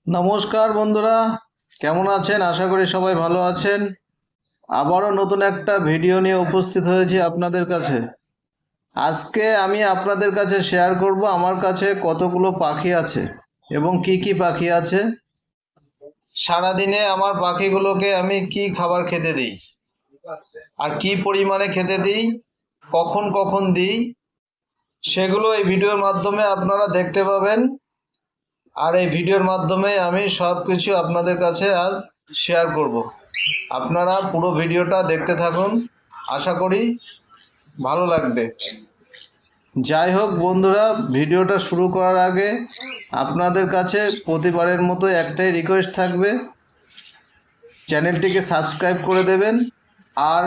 নমস্কার বন্ধুরা, কেমন আছেন? আশা করি সবাই ভালো আছেন। আবারও নতুন একটা ভিডিও নিয়ে উপস্থিত হয়েছি আপনাদের কাছে। আজকে আমি আপনাদের কাছে শেয়ার করব আমার কাছে কতগুলো পাখি আছে এবং কি কি পাখি আছে। সারাদিনে আমার পাখিগুলোকে আমি কি খাবার খেতে দিই আর কি পরিমাণে খেতে দিই, কখন কখন দিই, সেগুলো এই ভিডিওর মাধ্যমে আপনারা দেখতে পাবেন। আর এই ভিডিওর মাধ্যমে আমি সব কিছু আপনাদের কাছে আজ শেয়ার করব। আপনারা পুরো ভিডিওটা দেখতে থাকুন, আশা করি ভালো লাগবে। যাই হোক বন্ধুরা, ভিডিওটা শুরু করার আগে আপনাদের কাছে প্রতিবারের মতো একটাই রিকোয়েস্ট থাকবে, চ্যানেলটিকে সাবস্ক্রাইব করে দেবেন আর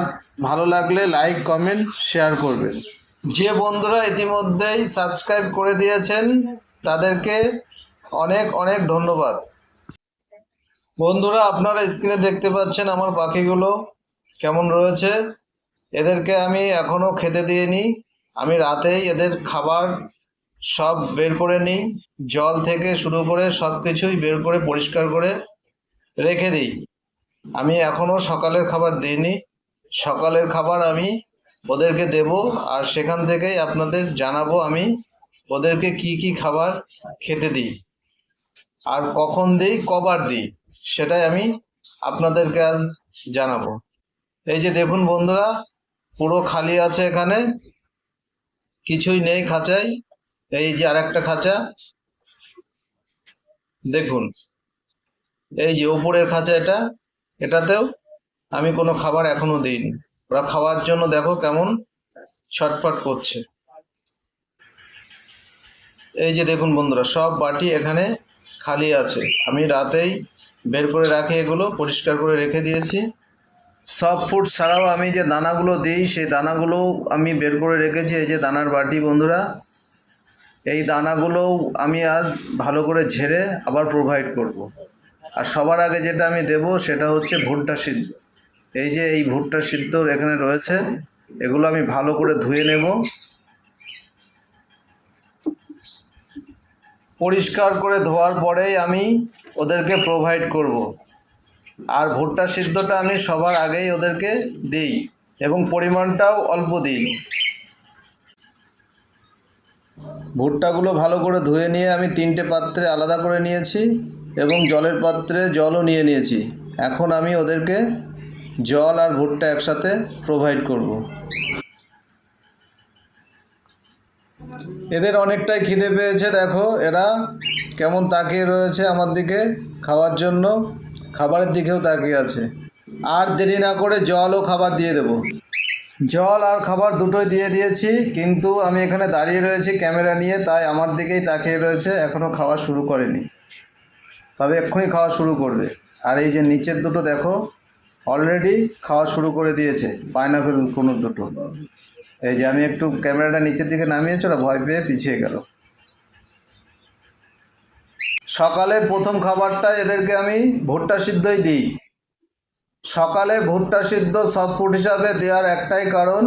ভালো লাগলে লাইক কমেন্ট শেয়ার করবেন। যে বন্ধুরা ইতিমধ্যেই সাবস্ক্রাইব করে দিয়েছেন তাদেরকে অনেক অনেক ধন্যবাদ। বন্ধুরা, আপনারা স্ক্রিনে দেখতে পাচ্ছেন আমার পাখিগুলো কেমন রয়েছে। এদেরকে আমি এখনও খেতে দিইনি। আমি রাতেই এদের খাবার সব বের করে নিই, জল থেকে শুরু করে সব কিছুই বের করে পরিষ্কার করে রেখে দিই। আমি এখনও সকালের খাবার দিইনি। সকালের খাবার আমি ওদেরকে দেব, আর সেখান থেকেই আপনাদের জানাবো আমি ওদেরকে কি কি খাবার খেতে দিই আর কখন দিই, কবার দিই, সেটাই আমি আপনাদেরকে আজ জানাবো। এই যে দেখুন বন্ধুরা, পুরো খালি আছে, এখানে কিছুই নেই খাঁচায়। এই যে আরেকটা খাঁচা দেখুন, এই যে উপরের খাঁচা, এটাতেও আমি কোনো খাবার এখনো দিইনি। ওরা খাওয়ার জন্য দেখো কেমন ছটফট করছে। এই যে দেখুন বন্ধুরা, সব বাটি এখানে খালি আছে। আমি রাতেই বের করে রাখি, এগুলো পরিষ্কার করে রেখে দিয়েছি। সব ফুড ছাড়াও আমি যে দানাগুলো দিই সেই দানাগুলো আমি বের করে রেখেছি। এই যে দানার বাটি বন্ধুরা, এই দানাগুলো আমি আজ ভালো করে ঝেড়ে আবার প্রোভাইড করব। আর সবার আগে যেটা আমি দেব সেটা হচ্ছে ভুট্টা সিদ্ধ। এই যে এই ভুট্টা সিদ্ধ এখানে রয়েছে, এগুলো আমি ভালো করে ধুয়ে নেব, পরিষ্কার করে ধোয়ার পরেই আমি ওদেরকে প্রোভাইড করব। আর ভুট্টা সিদ্ধটা আমি সবার আগেই ওদেরকে দিই এবং পরিমাণটাও অল্প দিই। ভুট্টাগুলো ভালো করে ধুয়ে নিয়ে আমি 3টে পাত্রে আলাদা করে নিয়েছি এবং জলের পাত্রে জলও নিয়ে নিয়েছি। এখন আমি ওদেরকে জল আর ভুট্টা একসাথে প্রোভাইড করব। এদের অনেকটাই খিদে পেয়েছে, দেখো এরা কেমন তাকিয়ে রয়েছে আমার দিকে খাওয়ার জন্য, খাবারের দিকেও তাকিয়ে আছে। আর দেরি না করে জল ও খাবার দিয়ে দেব। জল আর খাবার দুটোই দিয়ে দিয়েছি, কিন্তু আমি এখানে দাঁড়িয়ে রয়েছি ক্যামেরা নিয়ে, তাই আমার দিকেই তাকিয়ে রয়েছে, এখনও খাওয়া শুরু করেনি, তবে এক্ষুনি খাওয়া শুরু করবে। আর এই যে নিচের দুটো দেখো অলরেডি খাওয়া শুরু করে দিয়েছে, পাইনাপেল কোনোর দুটো। এই যে আমি একটু ক্যামেরাটা নিচের দিকে নামিয়েছি, ওরা ভয় পেয়ে পিছিয়ে গেল। সকালের প্রথম খাবারটা এদেরকে আমি ভুট্টা সিদ্ধই দিই। সকালে ভুট্টা সিদ্ধ সফট ফুড হিসাবে দেওয়ার একটাই কারণ,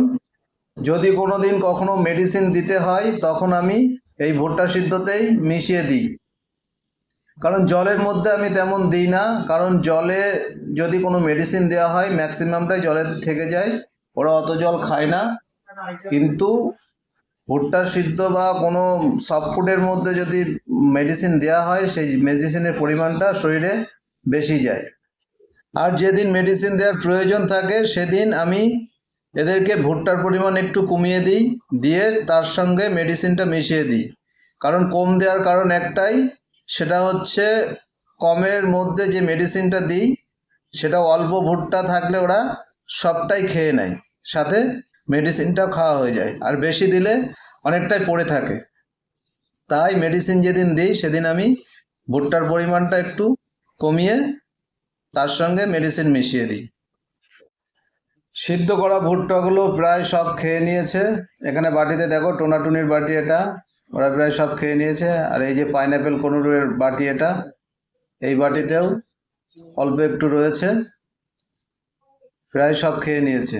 যদি কোনো দিন কখনো মেডিসিন দিতে হয় তখন আমি এই ভুট্টা সিদ্ধতেই মিশিয়ে দিই। কারণ জলের মধ্যে আমি তেমন দিই না, কারণ জলে যদি কোনো মেডিসিন দেওয়া হয় ম্যাক্সিমামটাই জলে থেকে যায়, ওরা অত জল খায় না। কিন্তু ভুট্টা সিদ্ধ বা কোনো সফট ফুডের মধ্যে যদি মেডিসিন দেওয়া হয় সেই মেডিসিনের পরিমাণটা শরীরে বেশি যায়। আর যেদিন মেডিসিন দেওয়ার প্রয়োজন থাকে সেদিন আমি এদেরকে ভুট্টার পরিমাণ একটু কমিয়ে দিই, দিয়ে তার সঙ্গে মেডিসিনটা মিশিয়ে দিই। কারণ কম দেওয়ার কারণ একটাই, সেটা হচ্ছে কমের মধ্যে যে মেডিসিনটা দিই সেটা অল্প ভুট্টা থাকলে ওরা সবটাই খেয়ে নেয়, সাথে মেডিসিনটাও খাওয়া হয়ে যায়, আর বেশি দিলে অনেকটাই পড়ে থাকে। তাই মেডিসিন যেদিন দিই সেদিন আমি ভুট্টার পরিমাণটা একটু কমিয়ে তার সঙ্গে মেডিসিন মিশিয়ে দিই। সিদ্ধ করা ভুট্টাগুলো প্রায় সব খেয়ে নিয়েছে। এখানে বাটিতে দেখো, টোনাটুনির বাটি এটা, ওরা প্রায় সব খেয়ে নিয়েছে। আর এই যে পাইনাপেল কোনুরের বাটি এটা, এই বাটিতেও অল্প একটু রয়েছে, প্রায় সব খেয়ে নিয়েছে।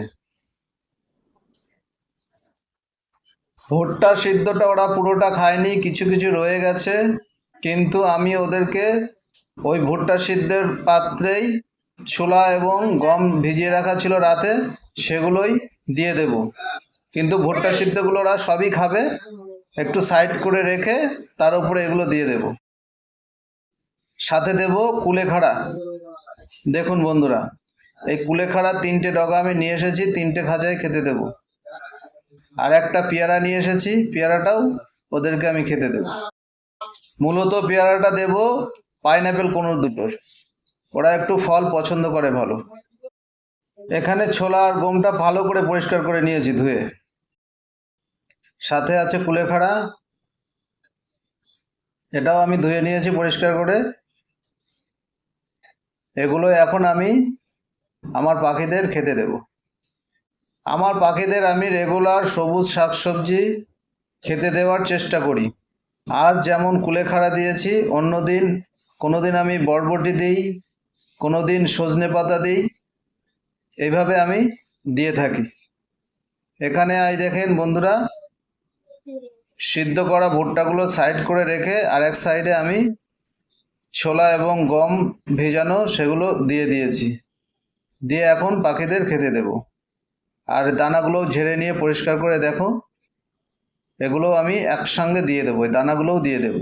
ভুট্টা সিদ্ধটা ওরা পুরোটা খায়নি, কিছু কিছু রয়ে গেছে, কিন্তু আমি ওদেরকে ওই ভুট্টা সিদ্ধের পাত্রেই ছোলা এবং গম ভিজিয়ে রাখা ছিল রাতে, সেগুলোই দিয়ে দেব। কিন্তু ভুট্টা সিদ্ধগুলো ওরা সবই খাবে, একটু সাইড করে রেখে তার উপরে এগুলো দিয়ে দেব। সাথে দেব কুলেখাড়া। দেখুন বন্ধুরা, এই কুলেখাড়া 3টে ডগা আমি নিয়ে এসেছি, 3টে খাঁচায় খেতে দেব। আর একটা পেয়ারা নিয়ে এসেছি, পেয়ারাটাও ওদেরকে আমি খেতে দেব। মূলত পেয়ারাটা দেব পাইনঅ্যাপেল কোনুর দুটোর, ওরা একটু ফল পছন্দ করে ভালো। এখানে ছোলা আর গমটা ভালো করে পরিষ্কার করে নিয়েছি ধুয়ে। সাথে আছে কুলেখাড়া, এটাও আমি ধুয়ে নিয়েছি পরিষ্কার করে। এগুলো এখন আমি আমার পাখিদের খেতে দেব। আমার পাখিদের আমি রেগুলার সবুজ শাকসবজি খেতে দেওয়ার চেষ্টা করি। আজ যেমন কুলেখাড়া দিয়েছি, অন্য দিন কোনো দিন আমি বরবটি দিই, কোনো দিন সজনে পাতা দিই, এইভাবে আমি দিয়ে থাকি। এখানে আজ দেখেন বন্ধুরা, সিদ্ধ করা ভুট্টাগুলো সাইড করে রেখে আরেক সাইডে আমি ছোলা এবং গম ভেজানো সেগুলো দিয়ে দিয়েছি। দিয়ে এখন পাখিদের খেতে দেব। আর দানাগুলো ঝেড়ে নিয়ে পরিষ্কার করে দেখো, এগুলো আমি একসঙ্গে দিয়ে দেবো, দানাগুলোও দিয়ে দেব।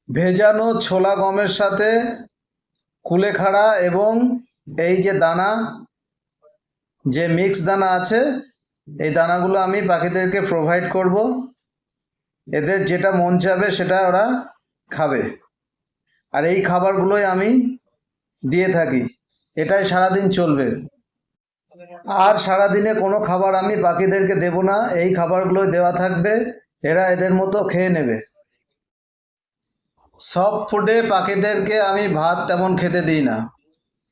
ভেজানো ছোলা গমের সাথে কুলেখাড়া এবং এই যে দানা, যে মিক্স দানা আছে, এই দানাগুলো আমি পাখিদেরকে প্রোভাইড করব। এদের যেটা মন চাবে সেটা ওরা খাবে। আর এই খাবারগুলোই আমি দিয়ে থাকি, এটাই সারাদিন চলবে। আর সারাদিনে কোনো খাবার আমি পাখিদেরকে দেব না, এই খাবারগুলোই দেওয়া থাকবে, এরা এদের মতো খেয়ে নেবে। সব ফুডে পাখিদেরকে আমি ভাত তেমন খেতে দিই না,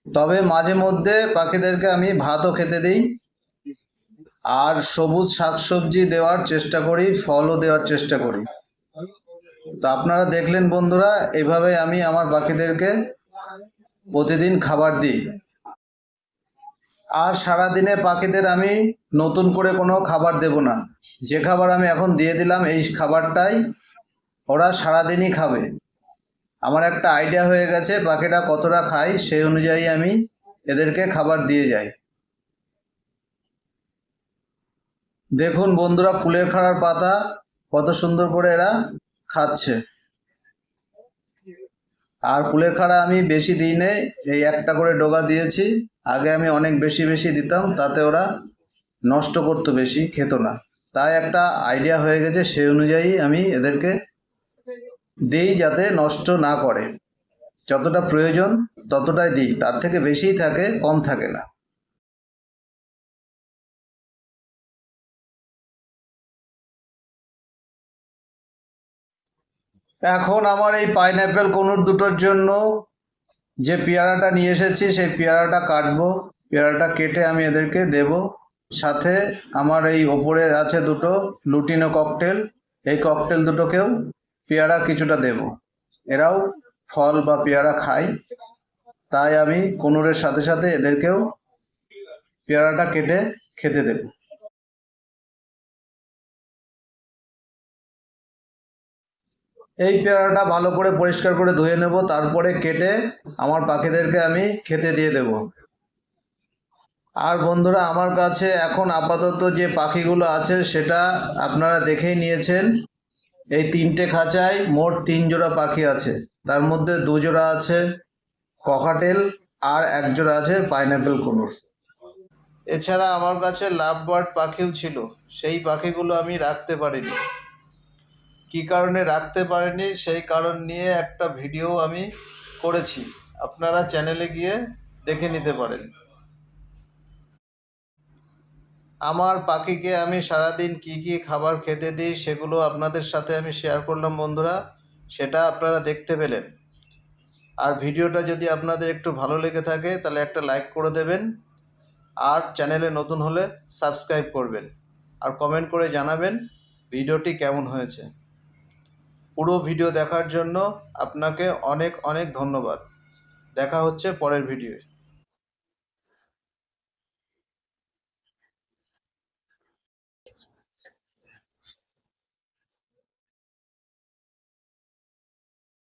তবে মাঝে মধ্যে পাখিদেরকে আমি ভাতও খেতে দিই। আর সবুজ শাকসবজি দেওয়ার চেষ্টা করি, ফলও দেওয়ার চেষ্টা করি। তো আপনারা দেখলেন বন্ধুরা, এভাবে আমি আমার পাখিদেরকে প্রতিদিন খাবার দিই। আর সারাদিনে পাখিদের আমি নতুন করে কোনো খাবার দেব না, যে খাবার আমি এখন দিয়ে দিলাম এই খাবারটাই ওরা সারাদিনই খাবে। আমার একটা আইডিয়া হয়ে গেছে পাখিটা কতটা খায়, সেই অনুযায়ী আমি এদেরকে খাবার দিয়ে যাই। দেখুন বন্ধুরা, কুলেখাড়ার পাতা কত সুন্দর করে এরা খাচ্ছে। আর কুলেখাড়া আমি বেশি দিই নে, এই একটা করে ডগা দিয়েছি। আগে আমি অনেক বেশি বেশি দিতাম, তাতে ওরা নষ্ট করতো, বেশি খেত না। তাই একটা আইডিয়া হয়ে গেছে, সেই অনুযায়ী আমি এদেরকে দিই যাতে নষ্ট না করে। যতটা প্রয়োজন ততটাই দিই, তার থেকে বেশিই থাকে, কম থাকে না। এখন আমার এই পাইনঅ্যাপেল কোনুর দুটোর জন্য যে পেয়ারাটা নিয়ে এসেছি সেই পেয়ারাটা কাটবো। পেয়ারাটা কেটে আমি এদেরকে দেব। সাথে আমার এই ওপরে আছে দুটো লুটিনো ককটেল, এই ককটেল দুটোকেও পেয়ারা কিছুটা দেব। এরাও ফল বা পেয়ারা খায়, তাই আমি কোনুরের সাথে সাথে এদেরকেও পেয়ারাটা কেটে খেতে দেব। এই পেয়ারাটা ভালো করে পরিষ্কার করে ধুয়ে নেব, তারপরে কেটে আমার পাখিদেরকে আমি খেতে দিয়ে দেব। আর বন্ধুরা, আমার কাছে এখন আপাতত যে পাখিগুলো আছে সেটা আপনারা দেখেই নিয়েছেন। এই 3টে খাঁচায় মোট 3 জোড়া পাখি আছে, তার মধ্যে 2 জোড়া আছে ককাটেল আর 1 জোড়া আছে পাইনঅ্যাপেল কোনুর। এছাড়া আমার কাছে লাভ বার্ড পাখিও ছিল, সেই পাখিগুলো আমি রাখতে পারিনি। কী কারণে রাখতে পারিনি সেই কারণ নিয়ে একটা ভিডিও আমি করেছি, আপনারা চ্যানেলে গিয়ে দেখে নিতে পারেন। আমার পাখিকে আমি সারাদিন কি কি খাবার খেতে দিই সেগুলো আপনাদের সাথে আমি শেয়ার করলাম বন্ধুরা, সেটা আপনারা দেখতে পেলেন। আর ভিডিওটা যদি আপনাদের একটু ভালো লেগে থাকে তাহলে একটা লাইক করে দেবেন, আর চ্যানেলে নতুন হলে সাবস্ক্রাইব করবেন, আর কমেন্ট করে জানাবেন ভিডিওটি কেমন হয়েছে। পুরো ভিডিও দেখার জন্য আপনাকে অনেক অনেক ধন্যবাদ। দেখা হচ্ছে পরের ভিডিওয়।